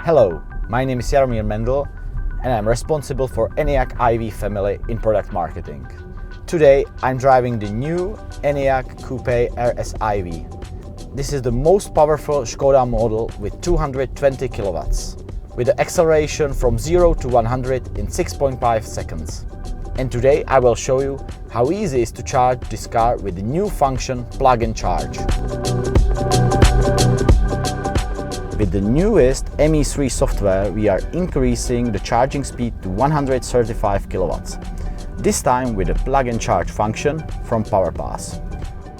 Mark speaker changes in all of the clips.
Speaker 1: Hello, my name is 𝘀𝘁𝗵𝗲𝗿 and I'm responsible for ENYAQ IV family in product marketing. Today I'm driving the new ENYAQ Coupé RS IV. This is the most powerful Skoda model with 220 kilowatts, with an acceleration from 0 to 100 in 6.5 seconds. And today I will show you how easy it is to charge this car with the new function plug and charge. With the newest ME3 software, we are increasing the charging speed to 135 kilowatts, this time with the plug and charge function from POWERPASS.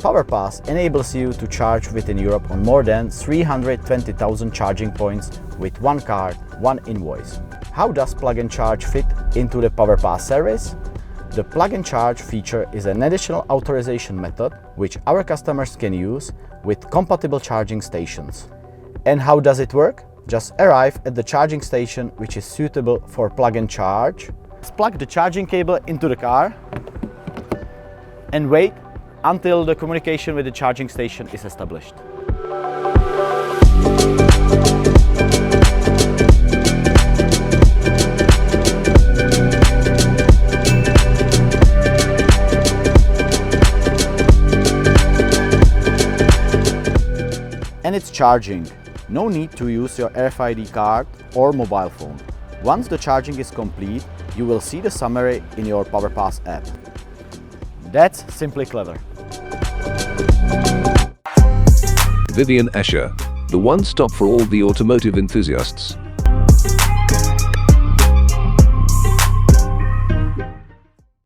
Speaker 1: POWERPASS enables you to charge within Europe on more than 320,000 charging points with one card, one invoice. How does plug and charge fit into the POWERPASS service? The plug and charge feature is an additional authorization method which our customers can use with compatible charging stations. And how does it work? Just arrive at the charging station which is suitable for plug and charge. Just plug the charging cable into the car and wait until the communication with the charging station is established. And it's charging. No need to use your RFID card or mobile phone. Once the charging is complete, you will see the summary in your POWERPASS app. That's simply clever.
Speaker 2: 𝘂𝘁𝗄𝗃𝗃𝗃𝗃, the one stop for all the automotive enthusiasts.